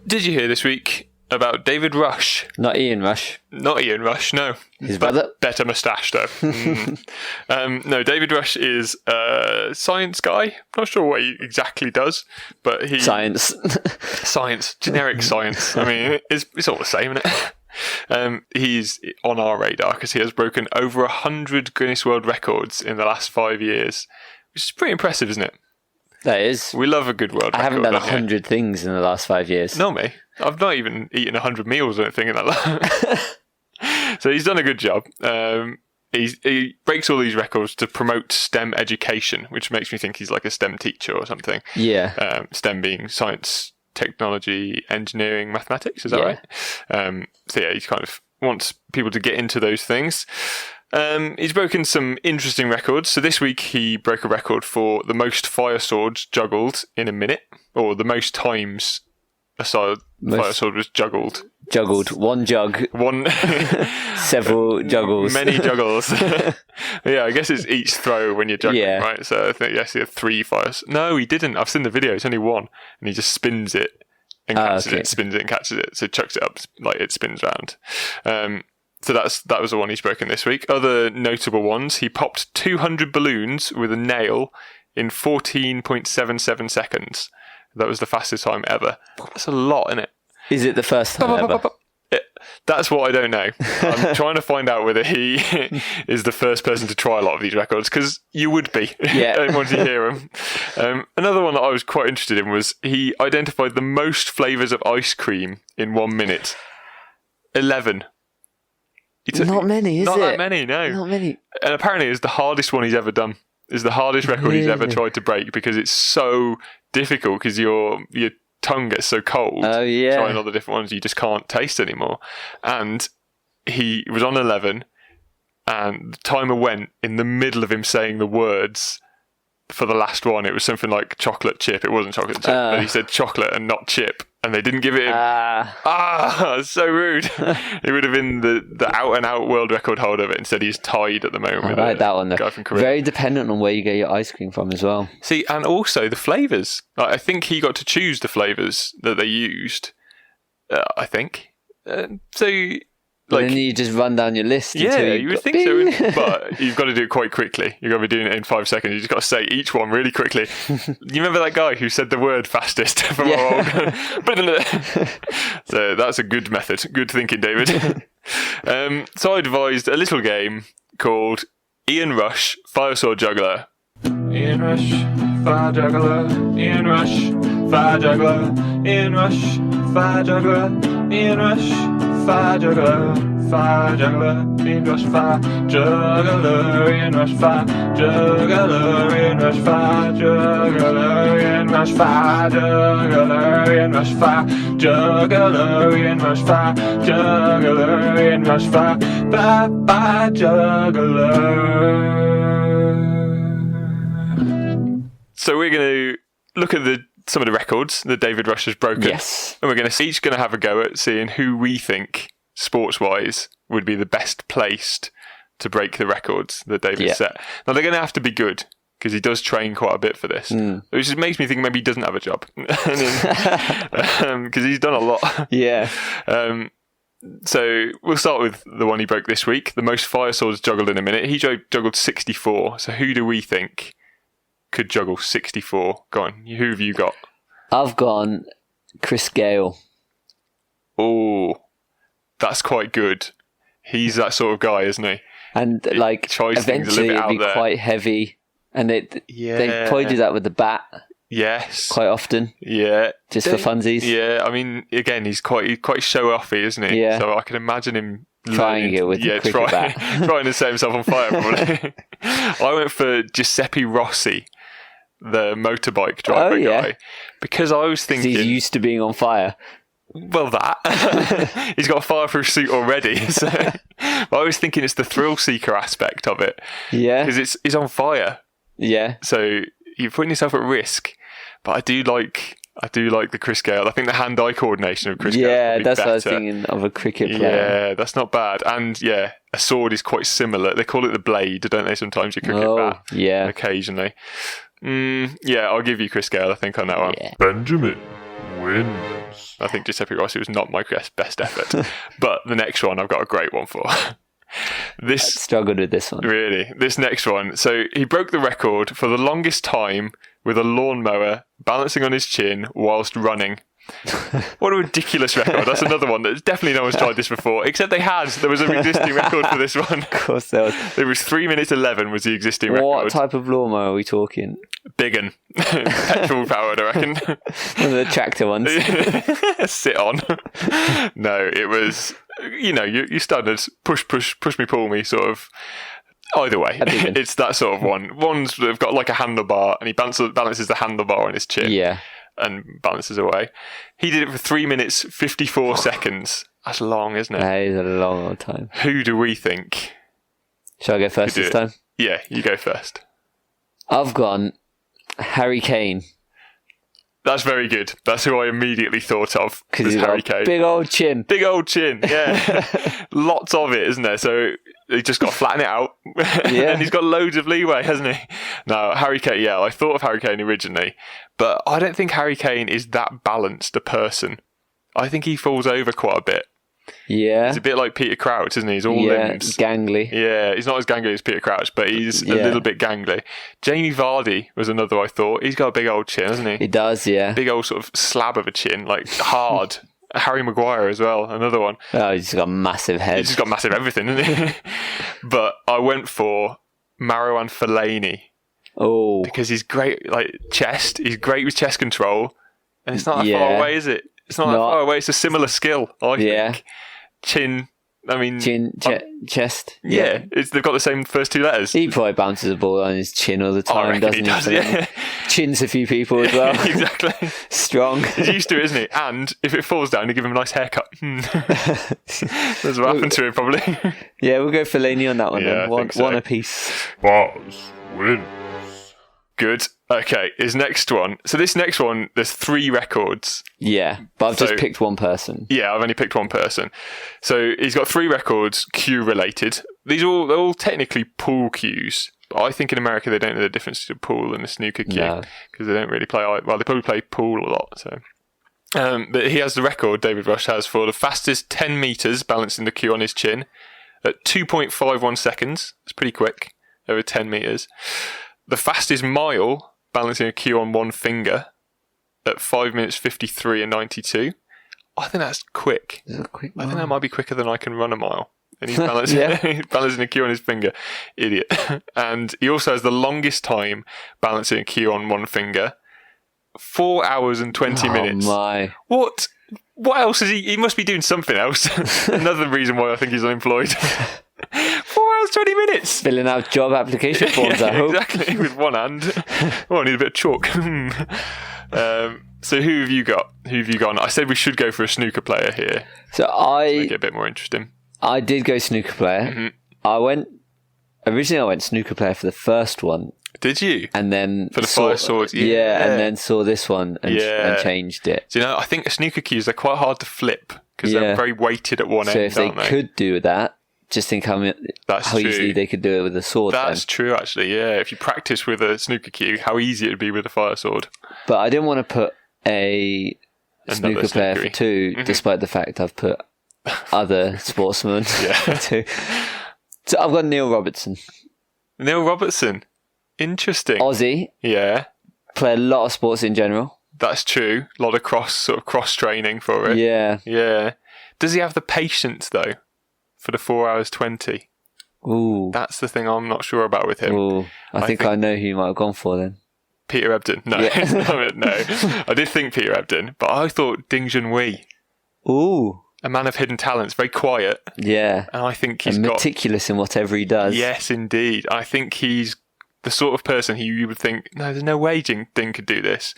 Did you hear this week about David Rush? Not Ian Rush. Not Ian Rush, no. His brother? Better moustache, though. No, David Rush is a science guy. Not sure what he exactly does, but he... Science. Science. Generic science. I mean, it's all the same, isn't it? He's on our radar because he has broken over 100 Guinness World Records in the last 5 years, which is pretty impressive, isn't it? That is. We love a good world record. I haven't done 100 things in the last 5 years. No, me. I've not even eaten 100 meals or anything in that. So he's done a good job. He breaks all these records to promote STEM education, which makes me think he's like a STEM teacher or something. Yeah. STEM being science, technology, engineering, mathematics. Is that right? So yeah, he kind of wants people to get into those things. He's broken some interesting records. So this week he broke a record for the most fire swords juggled in a minute, or the most times a fire sword was juggled. Juggled. One jug. Several juggles. Many juggles. Yeah, I guess it's each throw when you're juggling, right? So I think, yes, he had 3 fires. No, he didn't. I've seen the video. It's only 1. And he just spins it and catches it, spins it and catches it. So chucks it up like it spins round. So that was the one he's broken this week. Other notable ones, he popped 200 balloons with a nail in 14.77 seconds. That was the fastest time ever. That's a lot, isn't it? Is it the first time ever? That's what I don't know. I'm trying to find out whether he is the first person to try a lot of these records, because you would be once you hear them. Another one that I was quite interested in was he identified the most flavours of ice cream in 1 minute. 11. Not many, is it? Not that many, no. Not many. And apparently it's the hardest one he's ever done. It's the hardest record he's ever tried to break, because it's so difficult, because your tongue gets so cold. Oh, yeah. Trying all the different ones you just can't taste anymore. And he was on 11, and the timer went in the middle of him saying the words for the last one. It was something like chocolate chip. It wasn't chocolate chip, but he said chocolate and not chip. And they didn't give it him. So rude. He would have been the out-and-out world record holder of it. Instead, he's tied at the moment with that one, guy from Korea. Very dependent on where you get your ice cream from as well. See, and also the flavours. I think he got to choose the flavours that they used, I think. Then you just run down your list. Yeah, you would think so. But you've got to do it quite quickly. You've got to be doing it in 5 seconds. You just got to say each one really quickly. You remember that guy who said the word fastest from our old... So that's a good method. Good thinking, David. So I devised a little game called Ian Rush, Fire Sword Juggler. Ian Rush, Fire Juggler. Ian Rush, Fire Juggler. Ian Rush, Fire Juggler. Ian Rush, Fire Juggler, Fire Juggler, Ian Rush, Fire Juggler, Ian Rush, Fire Juggler, Ian Rush, Fire Juggler, Ian Rush, Fire Juggler, Ian Rush, Fire Juggler, Ian Rush, Fire Juggler, Ian Rush, Fire Juggler. So we're going to look at some of the records that David Rush has broken. Yes. And we're each going to have a go at seeing who we think, sports-wise, would be the best placed to break the records that David set. Now, they're going to have to be good, because he does train quite a bit for this. Which just makes me think maybe he doesn't have a job. Because he's done a lot. Yeah. So we'll start with the one he broke this week. The most fire swords juggled in a minute. He juggled 64. So who do we think could juggle 64? Go on, who have you got? I've gone Chris Gale. Oh, that's quite good. He's that sort of guy, isn't he? And eventually it'll be quite heavy. And they probably do that with the bat. Yes. Quite often. Yeah. Just for funsies. Yeah, I mean, again, he's quite show-offy, isn't he? Yeah. So I can imagine him trying it with the cricket bat. Trying to set himself on fire, probably. I went for Giuseppe Rossi, the motorbike driver guy, because I was thinking he's used to being on fire. Well, that he's got a fireproof suit already. So, but I was thinking it's the thrill seeker aspect of it. Yeah, because it's on fire. Yeah, so you're putting yourself at risk. But I do like the Chris Gale. I think the hand-eye coordination of Chris Gale. Yeah, that's better. what I was thinking of a cricket player. Yeah, that's not bad. And yeah, a sword is quite similar. They call it the blade, don't they? Sometimes your cricket bat. Yeah, occasionally. Yeah, I'll give you Chris Gale, I think, on that one. Yeah. Benjamin, wins. I think Giuseppe Rossi was not my best effort. But the next one I've got a great one for. I struggled with this one. Really? This next one. So he broke the record for the longest time with a lawnmower balancing on his chin whilst running. What a ridiculous record. That's another one that definitely no one's tried this before, except they had. There was an existing record for this one. Of course there was. It was 3 minutes 11 was the existing record. What type of lawnmower are we talking? Big un. Petrol powered, I reckon. One of the tractor ones. Sit on. No, it was, you standard push me, pull me sort of. Either way, it's that sort of one. Ones that have got like a handlebar, and he balances the handlebar on his chin. Yeah. And balances away. He did it for 3 minutes 54 seconds. That's long, isn't it? That is a long time. Who do we think? Shall I go first this time? Yeah, you go first. I've gone Harry Kane. That's very good. That's who I immediately thought of. Because he's Harry Kane. Big old chin. Big old chin, yeah. Lots of it, isn't there? So he just got to flatten it out. Yeah. And he's got loads of leeway, hasn't he? No, Harry Kane, yeah. I thought of Harry Kane originally. But I don't think Harry Kane is that balanced a person. I think he falls over quite a bit. Yeah. He's a bit like Peter Crouch, isn't he? He's all limbs. Gangly. Yeah, he's not as gangly as Peter Crouch, but he's a little bit gangly. Jamie Vardy was another I thought. He's got a big old chin, hasn't he? He does, yeah. Big old sort of slab of a chin, like hard. Harry Maguire as well, another one. Oh, he's just got a massive head. He's just got massive everything, isn't he? But I went for Marouane Fellaini. Oh. Because he's great, like chest. He's great with chest control. And it's not that far away, is it? It's not that far away. It's a similar skill, I think. Chin, chest. Yeah, they've got the same first two letters. He probably bounces the ball on his chin all the time, doesn't he? Yeah. Chins a few people as well. Exactly. Strong. He's used to it, isn't he? And if it falls down, they give him a nice haircut. That's what happened to him, probably. Yeah, we'll go Fellaini on that one then. One apiece. Bars wins. Good. Okay, his next one. So this next one, there's 3 records. Yeah, but I've just picked one person. Yeah, I've only picked one person. So he's got 3 records, cue related. They're all technically pool cues. But I think in America they don't know the difference between a pool and a snooker cue because they don't really play. Well, they probably play pool a lot. So, but he has the record. David Rush has for the fastest 10 meters balancing the cue on his chin at 2.51 seconds. It's pretty quick over 10 meters. The fastest mile balancing a cue on one finger at 5 minutes 53 and 92. I think that's quick. Is it a quick I think that might be quicker than I can run a mile. And he's balancing, he's balancing a cue on his finger. Idiot. And he also has the longest time balancing a cue on one finger. 4 hours and 20 minutes. My. What What else is he? He must be doing something else. Another reason why I think he's unemployed. 4 hours, 20 minutes. Filling out job application forms, I hope. Exactly, with one hand. Oh, I need a bit of chalk. So who have you got? Who have you gone? I said we should go for a snooker player here. So to make it a bit more interesting. I did go snooker player. Mm-hmm. Originally I went snooker player for the first one. Did you? And then for the fire swords, yeah, and then saw this one and changed it. So, I think snooker cues, they're quite hard to flip because they're very weighted at one end. So if they could do that, just think how easily they could do it with a sword. That's true, actually. Yeah, if you practice with a snooker cue, how easy it would be with a fire sword. But I didn't want to put a snooker player for two, despite the fact I've put other sportsmen too. So I've got Neil Robertson. Neil Robertson. Interesting. Aussie. Yeah. Play a lot of sports in general. That's true. A lot of cross training for it. Yeah. Yeah. Does he have the patience though for the 4 hours 20? Ooh. That's the thing I'm not sure about with him. Ooh. I think I know who you might have gone for then. Peter Ebdon. No. Yeah. No. I did think Peter Ebdon, but I thought Ding Junhui. Ooh. A man of hidden talents, very quiet. Yeah. And I think he's meticulous in whatever he does. Yes, indeed. I think he's the sort of person who you would think, no, there's no way Ding could do this.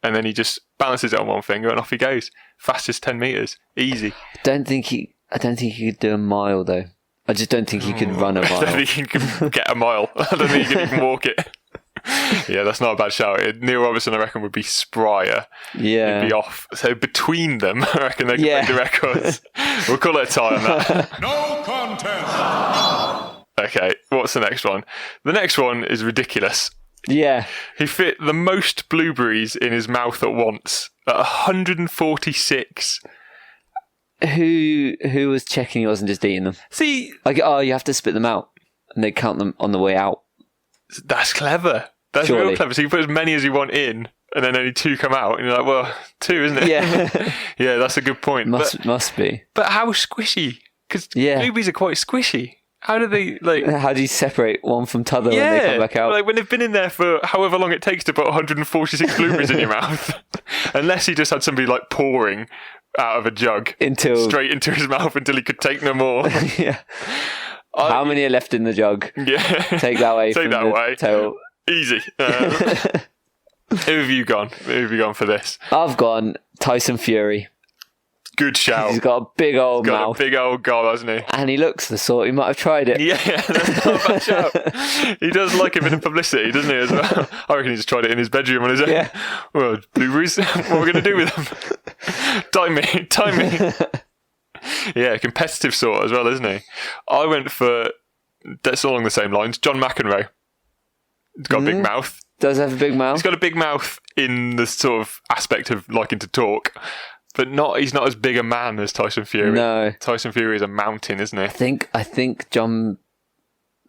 And then he just balances it on one finger and off he goes. Fastest 10 metres. Easy. I don't think he could do a mile though. I just don't think he could run a mile. I don't think he can get a mile. I don't think he can even walk it. Yeah, that's not a bad shout. Neil Robertson, I reckon, would be sprier. Yeah. He'd be off. So between them, I reckon they could make the records. We'll call it a tie on that. No contest. Okay, what's the next one? The next one is ridiculous. Yeah. He fit the most blueberries in his mouth at once at 146. Who was checking he wasn't just eating them? See, Like, you have to spit them out, and they count them on the way out. that's clever. That's Surely. real clever. So you put as many as you want in, and then only 2 come out, and you're like, well, 2, isn't it? Yeah. Yeah, that's a good point. Must be. But how squishy? Because blueberries are quite squishy. How do they, like... How do you separate one from t'other when they come back out? Like when they've been in there for however long it takes to put 146 blueberries in your mouth. Unless he just had somebody, like, pouring out of a jug straight into his mouth until he could take no more. Yeah. How many are left in the jug? Yeah. Take that away. Take that away. Tail. Easy. Who have you gone? Who have you gone for this? I've gone Tyson Fury. Good shout. He's got a big old He's got mouth. a big old gob, hasn't he? And he looks the sort who might have tried it. Yeah, that's not a bad shout. He does like a bit of publicity, doesn't he, as well? I reckon he just tried it in his bedroom on his own. Yeah. Well, blueberries, what are we going to do with them? Time me. Yeah, competitive sort as well, isn't he? I went for, that's along the same lines, John McEnroe. He's got a big mouth. Does have a big mouth. He's got a big mouth in the sort of aspect of liking to talk, but he's not as big a man as Tyson Fury. No. Tyson Fury is a mountain, isn't he? I think John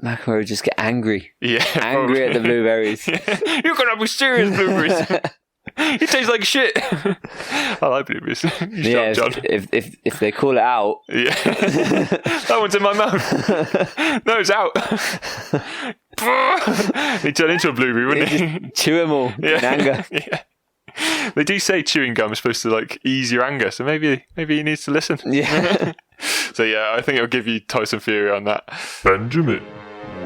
McEnroe would just get angry. Yeah. Angry probably. at the blueberries. Yeah. You're going to be serious, blueberries. It tastes like shit. I like blueberries. Yeah, John. if they call it out. Yeah. That one's in my mouth. No, it's out. He'd turn into a blueberry, wouldn't he? Chew them all in anger. Yeah. They do say chewing gum is supposed to like ease your anger, so maybe he needs to listen. Yeah. So yeah, I think it'll give you Tyson Fury on that. Benjamin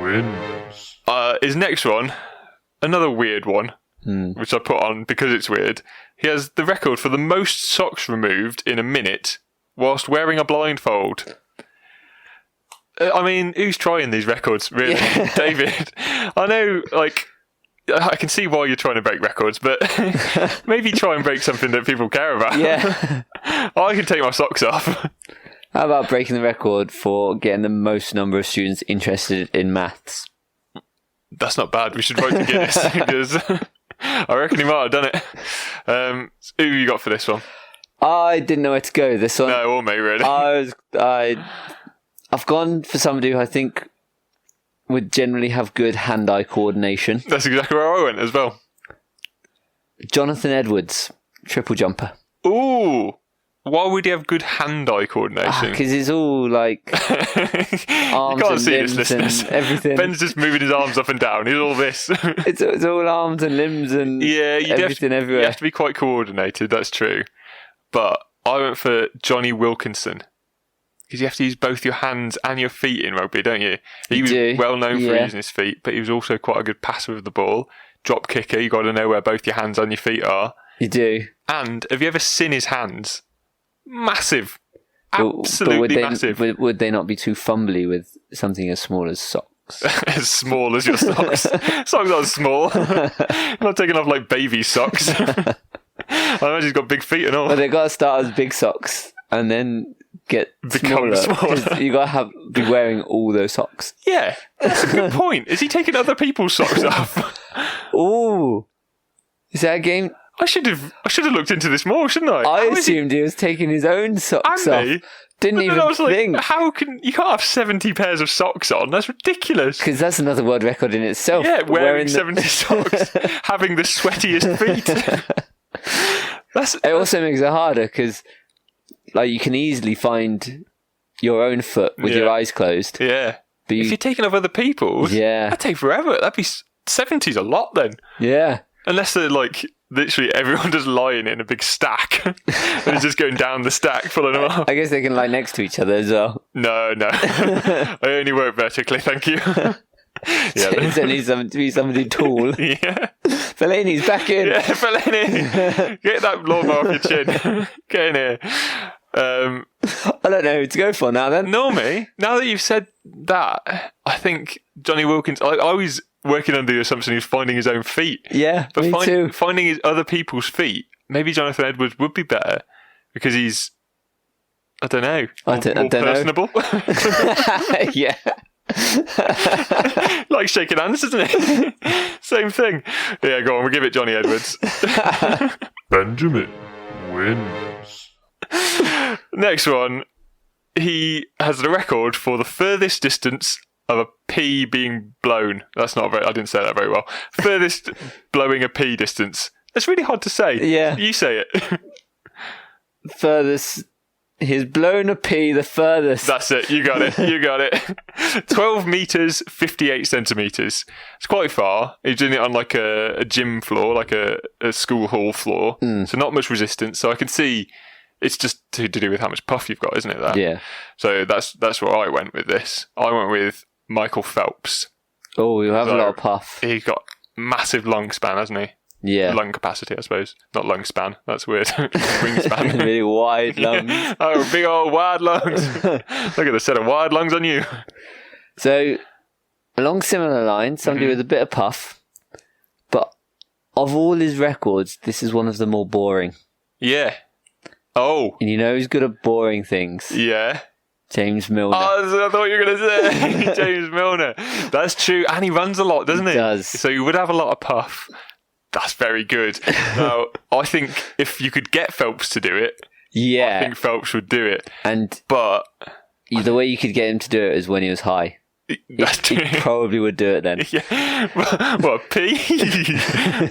wins. His next one, another weird one, which I put on because it's weird. He has the record for the most socks removed in a minute whilst wearing a blindfold. I mean, who's trying these records, really? Yeah. David. I know, like, I can see why you're trying to break records, but maybe try and break something that people care about. Yeah. I can take my socks off. How about breaking the record for getting the most number of students interested in maths? That's not bad. We should write to Guinness because I reckon he might have done it. Who have you got for this one? I didn't know where to go this one. No, or me, really. I've gone for somebody who I think would generally have good hand-eye coordination. That's exactly where I went as well. Jonathan Edwards, triple jumper. Ooh. Why would he have good hand-eye coordination? Because it's all like arms and limbs and everything. Ben's just moving his arms up and down. He's all this. It's all arms and limbs and everything everywhere. You have to be quite coordinated, that's true. But I went for Johnny Wilkinson. Because you have to use both your hands and your feet in rugby, don't you? He was well known for using his feet, but he was also quite a good passer of the ball. Drop kicker, you got to know where both your hands and your feet are. You do. And have you ever seen his hands? Massive. Absolutely massive. Would they not be too fumbly with something as small as socks? As small as your socks? Socks aren't small. You're not taking off like baby socks. I imagine he's got big feet and all. Well, they've got to start as big socks and then become smaller. You got to be wearing all those socks. Yeah, that's a good point. Is he taking other people's socks off? Ooh, is that a game? I should have looked into this more, shouldn't I? I assumed he was taking his own socks off. Didn't even think. Like, you can't have 70 pairs of socks on? That's ridiculous. Because that's another world record in itself. Yeah, wearing 70 socks, having the sweatiest feet. It also makes it harder because, like, you can easily find your own foot with your eyes closed. Yeah. But if you're taking off other people's, that'd take forever. That'd be 70's a lot then. Yeah. Unless they're like literally everyone just lying in a big stack and it's just going down the stack, pulling them off. I guess they can lie next to each other as well. No. I only work vertically, thank you. Yeah, so it needs to be somebody tall. Yeah. Fellaini's back in. Yeah, Fellaini. Get that lawnmower off your chin. Get in here. I don't know who to go for now then. Normally, now that you've said that, I think Johnny Wilkins, I was working under the assumption he was finding his own feet. Yeah, but me too. Finding his other people's feet, maybe Jonathan Edwards would be better because he's, I don't know, more personable. Yeah. Like shaking hands, isn't it? Same thing. Yeah, go on, we'll give it Johnny Edwards. Benjamin wins. Next one. He has the record for the furthest distance of a pea being blown. That's not very... I didn't say that very well. Furthest blowing a pea distance. That's really hard to say. Yeah. You say it. Furthest... He's blown a pea the furthest. That's it. You got it. You got it. 12 metres, 58 centimetres. It's quite far. He's doing it on like a gym floor, like a school hall floor. So not much resistance. So I can see it's just to do with how much puff you've got, isn't it? That? Yeah. So that's where I went with this. I went with Michael Phelps. Oh, you have a lot of puff. He's got massive lung span, hasn't he? Yeah. Lung capacity, I suppose. Not lung span. That's weird. Wingspan. Really wide lungs. Yeah. Oh, big old wide lungs. Look at the set of wide lungs on you. So, along similar lines, somebody with a bit of puff. But of all his records, this is one of the more boring. Yeah. Oh. And you know who's good at boring things? Yeah. James Milner. Oh, that's what I thought you were going to say. James Milner. That's true. And he runs a lot, doesn't he? He does. So you would have a lot of puff. That's very good. Now, I think if you could get Phelps to do it, I think Phelps would do it. But the way you could get him to do it is when he was high. That's true. He probably would do it then. Yeah. What, pee?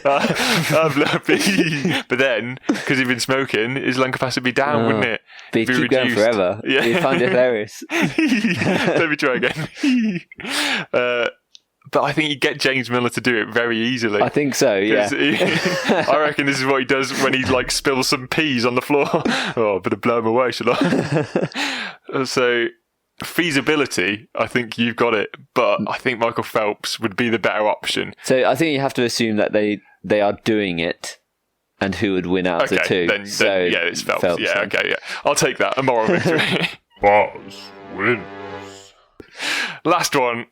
I've loved pee. But then, because he'd been smoking, his lung capacity would be down, wouldn't it? But he'd keep going forever. Yeah. He'd find it hilarious. Let me try again. But I think you get James Milner to do it very easily. I think so, yeah. I reckon this is what he does when he spills some peas on the floor. Oh, I better blow him away, shall I? So, feasibility, I think you've got it. But I think Michael Phelps would be the better option. So I think you have to assume that they are doing it. And who would win out of the two? Then, yeah, it's Phelps. Yeah, okay, yeah. I'll take that. A moral victory. Bars wins. Last one.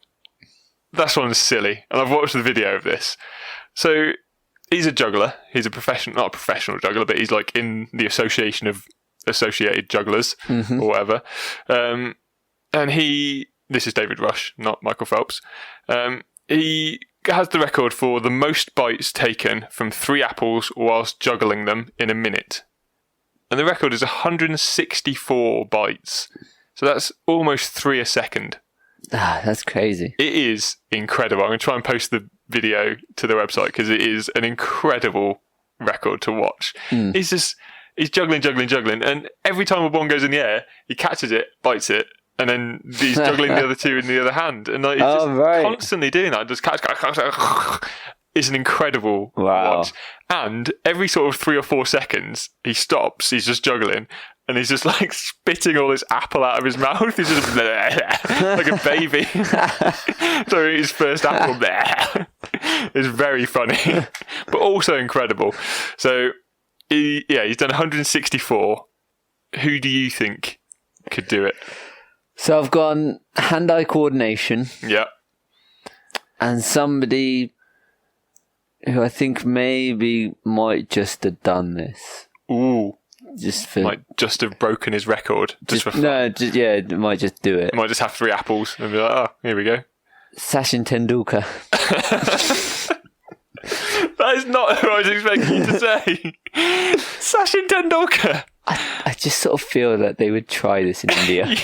This one's silly, and I've watched the video of this. So, he's a juggler. He's not a professional juggler, but he's in the association of associated jugglers, or whatever. And this is David Rush, not Michael Phelps. He has the record for the most bites taken from 3 apples whilst juggling them in a minute. And the record is 164 bites. So that's almost 3 a second. That's crazy. It is incredible. I'm going to try and post the video to the website because it is an incredible record to watch. He's juggling, and every time a ball goes in the air, he catches it, bites it, and then he's juggling the other 2 in the other hand. And he's constantly doing that. Just catch. It's an incredible watch. And every sort of 3 or 4 seconds, he stops, he's just juggling, and he's just spitting all this apple out of his mouth. He's just like a baby. So his first apple is very funny, but also incredible. So he's done 164. Who do you think could do it? So I've gone hand-eye coordination. Yeah. And somebody who I think maybe might just have done this. Ooh. Might just have broken his record. Might just do it. Might just have 3 apples and be like, oh, here we go. Sachin Tendulkar. That is not who I was expecting you to say. Sachin Tendulkar. I just sort of feel that they would try this in India. You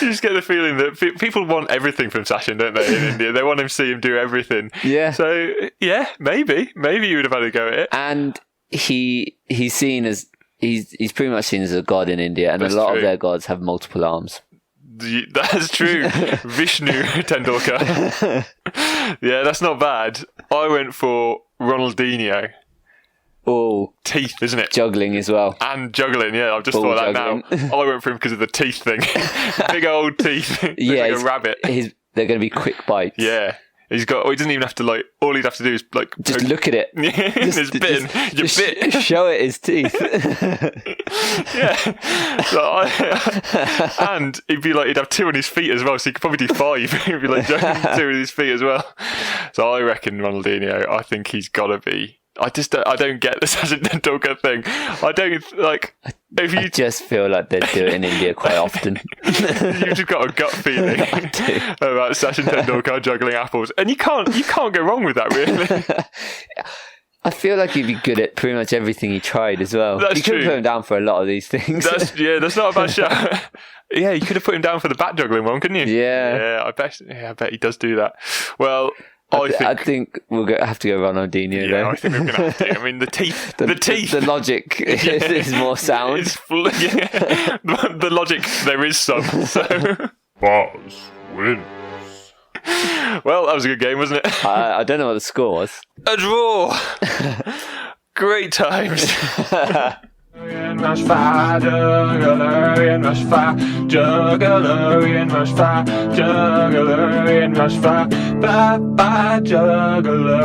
just get the feeling that people want everything from Sachin, don't they, in India? They want to see him do everything. Yeah. So, yeah, maybe you would have had a go at it. And he's seen as he's pretty much seen as a god in India, and a lot of their gods have multiple arms. That's true. Vishnu Tendulkar. Yeah, that's not bad. I went for Ronaldinho. Oh, teeth, isn't it? Juggling as well. And juggling, yeah. I've just thought that now. I went for him because of the teeth thing. Big old teeth. Yeah, like a rabbit. They're going to be quick bites. Yeah. He doesn't even have to all he'd have to do is just look at it. It's bitten. Just show it his teeth. Yeah. And he'd have 2 on his feet as well, so he could probably do 5. He'd be juggling 2 with his feet as well. So I reckon Ronaldinho, I think he's got to be I don't get the Sachin Tendulkar thing. I don't like. If you I just feel like they do it in India quite often. You've just got a gut feeling about Sachin Tendulkar juggling apples, and you can't go wrong with that, really. I feel like he'd be good at pretty much everything he tried as well. That's you could true. put him down for a lot of these things. That's not a bad shout. Yeah, you could have put him down for the bat juggling one, couldn't you? Yeah. I bet he does do that. Well, I think we'll have to go Ronaldinho. Yeah, though. I think we're going to have to. I mean, the teeth. The logic is more sound. The logic, there is some. So. Bars wins. Well, that was a good game, wasn't it? I don't know what the score was. A draw. Great times. In rush fire, juggler, in rush fire, juggler, in rush fire, juggler, in rush fire, bye bye, juggler.